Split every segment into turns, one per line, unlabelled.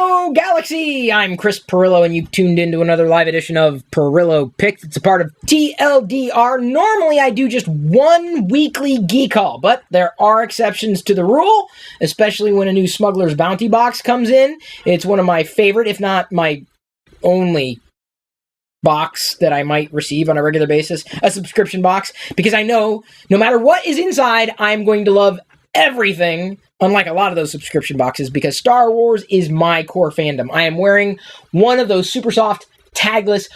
Hello, Galaxy! I'm Chris Pirillo, and you've tuned into another live edition of Pirillo Picks. It's a part of TLDR. Normally, I do just one weekly geek haul, but there are exceptions to the rule, especially when a new Smuggler's Bounty box comes in. It's one of my favorite, if not my only box that I might receive on a regular basis, a subscription box, because I know no matter what is inside, I'm going to love everything, unlike a lot of those subscription boxes, because Star Wars is my core fandom. I am wearing one of those super soft, tagless,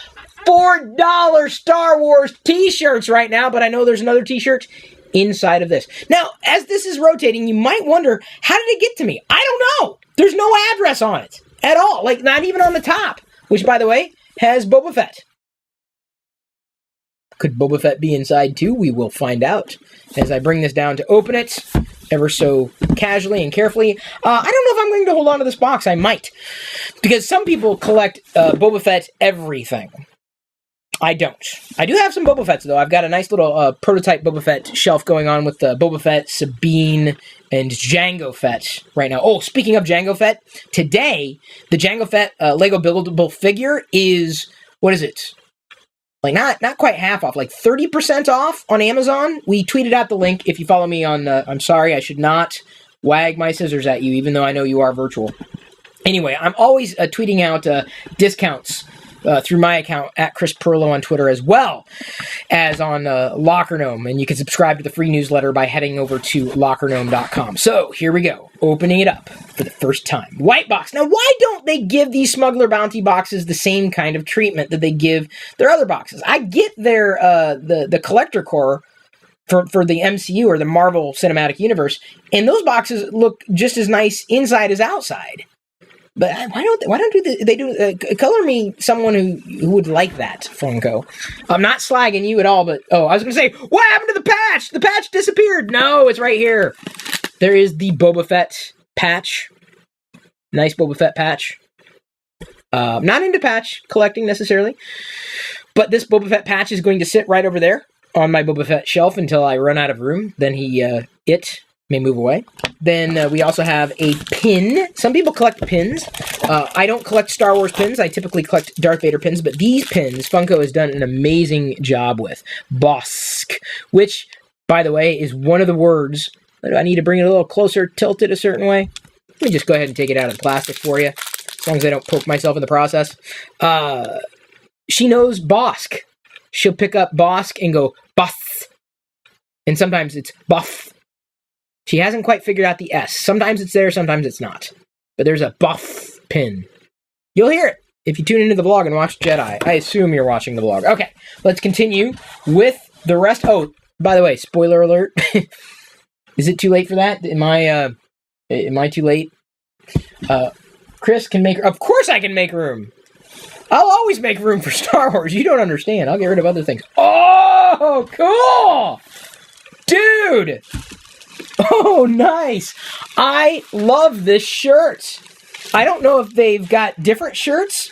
$4 Star Wars t-shirts right now, but I know there's another t-shirt inside of this. Now, as this is rotating, you might wonder, how did it get to me? I don't know. There's no address on it at all, like not even on the top, which, by the way, has Boba Fett. Could Boba Fett be inside too? We will find out as I bring this down to open it ever so casually and carefully. I don't know if I'm going to hold on to this box. I might. Because some people collect Boba Fett everything. I don't. I do have some Boba Fetts, though. I've got a nice little prototype Boba Fett shelf going on with Boba Fett, Sabine, and Jango Fett right now. Oh, speaking of Jango Fett, today, the Jango Fett Lego buildable figure is, what is it? Like, not quite half off, like 30% off on Amazon. We tweeted out the link. If you follow me on, I'm sorry, I should not wag my scissors at you, even though I know you are virtual. Anyway, I'm always tweeting out discounts through my account, at Chris Pirillo on Twitter, as well as on Locker Gnome. And you can subscribe to the free newsletter by heading over to lockergnome.com. So, here we go. Opening it up for the first time. White box. Now, why don't they give these Smuggler Bounty boxes the same kind of treatment that they give their other boxes? I get their the collector core for the MCU or the Marvel Cinematic Universe, and those boxes look just as nice inside as outside. But why don't they do color me someone who would like that, Funko? I'm not slagging you at all, but I was gonna say, what happened to the patch? The patch disappeared. No, it's right here. There is the Boba Fett patch. Nice Boba Fett patch. Not into patch collecting necessarily, but this Boba Fett patch is going to sit right over there on my Boba Fett shelf until I run out of room. Then it may move away. Then we also have a pin. Some people collect pins. I don't collect Star Wars pins. I typically collect Darth Vader pins, but these pins, Funko has done an amazing job with. Bosk, which, by the way, is one of the words. I need to bring it a little closer, tilt it a certain way. Let me just go ahead and take it out of the plastic for you, as long as I don't poke myself in the process. She knows Bosk. She'll pick up Bosk and go, Boss. And sometimes it's Buff. She hasn't quite figured out the S. Sometimes it's there, sometimes it's not. But there's a Buff pin. You'll hear it if you tune into the vlog and watch Jedi. I assume you're watching the vlog. Okay, let's continue with the rest. Oh, by the way, spoiler alert. Is it too late for that? Am I too late? Chris can make... Of course I can make room. I'll always make room for Star Wars. You don't understand. I'll get rid of other things. Oh, cool! Dude! Oh, nice. I love this shirt. I don't know if they've got different shirts.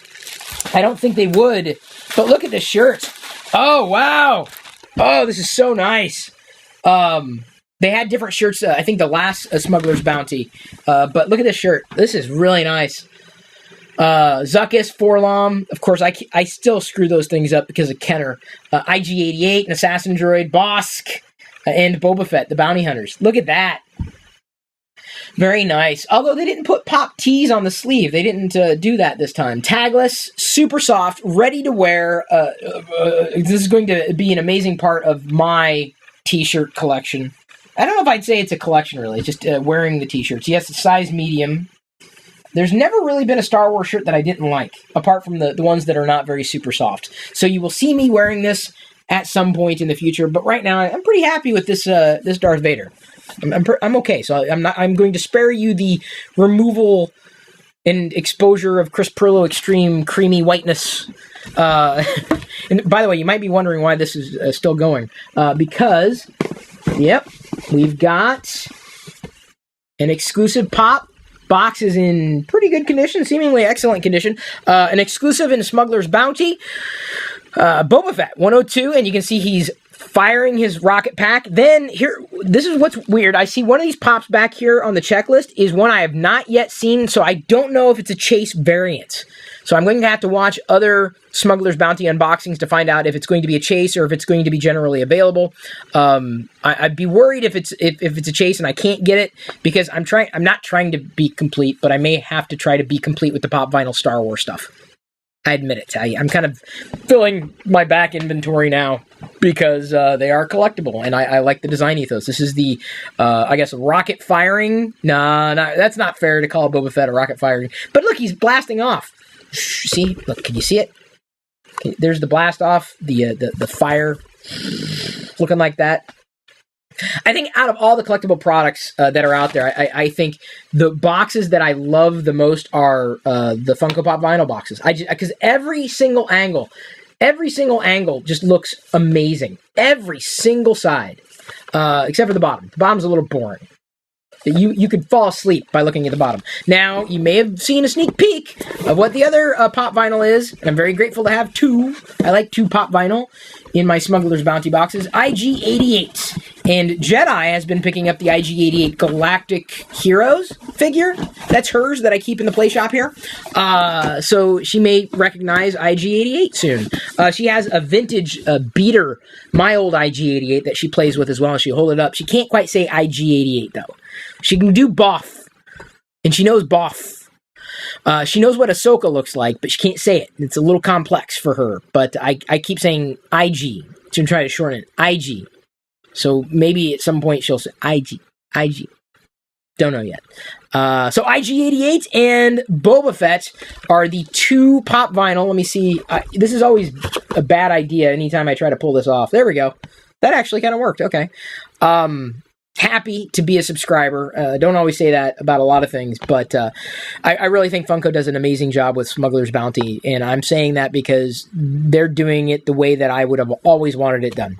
I don't think they would. But look at this shirt. Oh, wow. Oh, this is so nice. They had different shirts, I think the last Smuggler's Bounty. But look at this shirt. This is really nice. Zuckuss, Forlom. Of course, I still screw those things up because of Kenner. IG-88, an Assassin Droid, Bosk, and Boba Fett, the Bounty Hunters. Look at that. Very nice. Although they didn't put pop tees on the sleeve. They didn't do that this time. Tagless, super soft, ready to wear. This is going to be an amazing part of my t-shirt collection. I don't know if I'd say it's a collection, really. It's just wearing the t-shirts. Yes, it's size medium. There's never really been a Star Wars shirt that I didn't like, apart from the ones that are not very super soft. So you will see me wearing this at some point in the future, but right now I'm pretty happy with this this Darth Vader. I'm okay. So I'm going to spare you the removal and exposure of Chris Pirillo extreme creamy whiteness. And by the way, you might be wondering why this is still going, because yep, we've got an exclusive pop. Box is in pretty good condition, seemingly excellent condition. An exclusive in Smuggler's Bounty. Boba Fett, 102, and you can see he's firing his rocket pack. Then here, this is what's weird. I see one of these pops back here on the checklist is one I have not yet seen, so I don't know if it's a chase variant. So I'm going to have to watch other Smuggler's Bounty unboxings to find out if it's going to be a chase or if it's going to be generally available. I'd be worried if it's a chase and I can't get it, because I'm not trying to be complete, but I may have to try to be complete with the pop vinyl Star Wars stuff. I admit it. I'm kind of filling my back inventory now because they are collectible, and I like the design ethos. This is the, I guess, rocket firing. Nah, that's not fair to call Boba Fett a rocket firing. But look, he's blasting off. See? Look, can you see it? There's the blast off, the fire, looking like that. I think out of all the collectible products that are out there, I think the boxes that I love the most are the Funko Pop vinyl boxes. Because every single angle just looks amazing. Every single side, except for the bottom. The bottom's a little boring. You could fall asleep by looking at the bottom. Now, you may have seen a sneak peek of what the other pop vinyl is, and I'm very grateful to have two. I like two pop vinyl in my Smuggler's Bounty boxes. IG-88. And Jedi has been picking up the IG-88 Galactic Heroes figure. That's hers that I keep in the play shop here. So she may recognize IG-88 soon. She has a vintage beater, my old IG-88, that she plays with as well. She'll hold it up. She can't quite say IG-88, though. She can do boff, and she knows boff. She knows what Ahsoka looks like, but she can't say it. It's a little complex for her, but I keep saying IG. She'll try to shorten it. IG. So maybe at some point she'll say IG. Don't know yet. So IG-88 and Boba Fett are the two pop vinyl. Let me see. This is always a bad idea anytime I try to pull this off. There we go. That actually kind of worked. Okay. Happy to be a subscriber. Don't always say that about a lot of things, but I really think Funko does an amazing job with Smuggler's Bounty, and I'm saying that because they're doing it the way that I would have always wanted it done.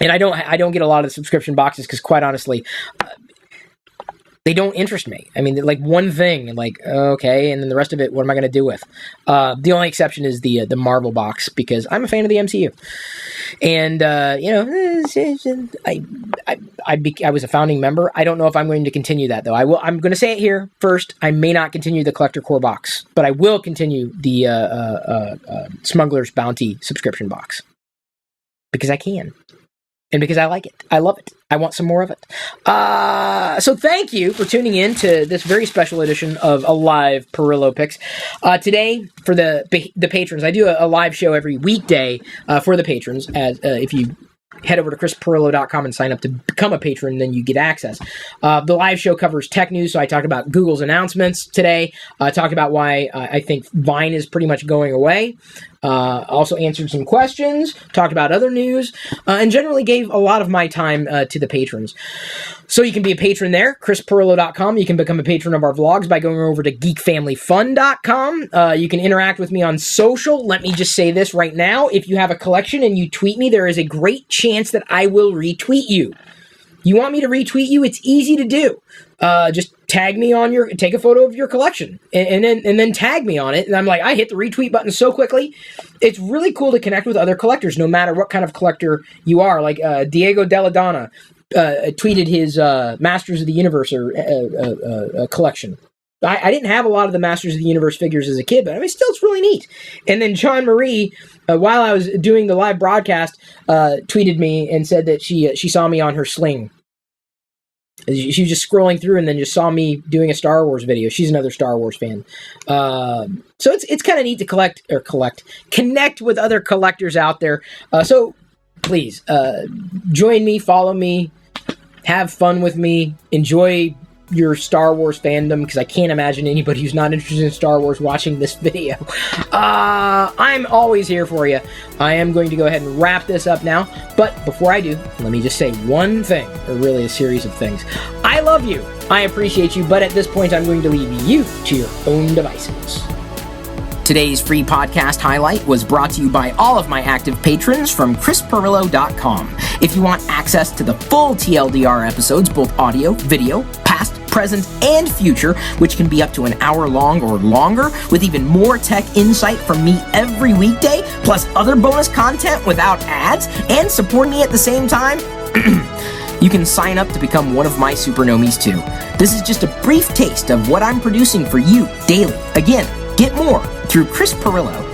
And I don't get a lot of the subscription boxes because, quite honestly, they don't interest me. I mean, like one thing, and like, okay, and then the rest of it, what am I going to do with? The only exception is the Marvel box, because I'm a fan of the MCU. And, I was a founding member. I don't know if I'm going to continue that, though. I'm going to say it here first. I may not continue the Collector Core box, but I will continue the Smuggler's Bounty subscription box. Because I can. And because I like it. I love it. I want some more of it. So thank you for tuning in to this very special edition of a live Pirillo Picks. Today, for the patrons, I do a live show every weekday for the patrons. If you head over to chrispirillo.com and sign up to become a patron, then you get access. The live show covers tech news, so I talked about Google's announcements today. I talked about why I think Vine is pretty much going away. Also answered some questions, talked about other news, and generally gave a lot of my time to the patrons. So you can be a patron there, chrispirillo.com. You can become a patron of our vlogs by going over to geekfamilyfun.com. You can interact with me on social. Let me just say this right now. If you have a collection and you tweet me, there is a great chance that I will retweet you. You want me to retweet you? It's easy to do. Just tag me on take a photo of your collection and then tag me on it. And I'm like, I hit the retweet button so quickly. It's really cool to connect with other collectors, no matter what kind of collector you are. Like Diego Deladonna tweeted his Masters of the Universe collection. I didn't have a lot of the Masters of the Universe figures as a kid, but I mean, still, it's really neat. And then John Marie, while I was doing the live broadcast, tweeted me and said that she saw me on her sling. She was just scrolling through and then just saw me doing a Star Wars video. She's another Star Wars fan. So it's kind of neat to connect with other collectors out there. So please, join me, follow me, have fun with me, enjoy your Star Wars fandom, because I can't imagine anybody who's not interested in Star Wars watching this video. I'm always here for you. I am going to go ahead and wrap this up now, but before I do, let me just say one thing, or really a series of things. I love you, I appreciate you, but at this point I'm going to leave you to your own devices. Today's free podcast highlight was brought to you by all of my active patrons from chrispirillo.com. If you want access to the full TLDR episodes, both audio, video, past, present, and future, which can be up to an hour long or longer, with even more tech insight from me every weekday, plus other bonus content without ads, and support me at the same time, you can sign up to become one of my supernomies too. This is just a brief taste of what I'm producing for you daily. Again, get more through Chris Pirillo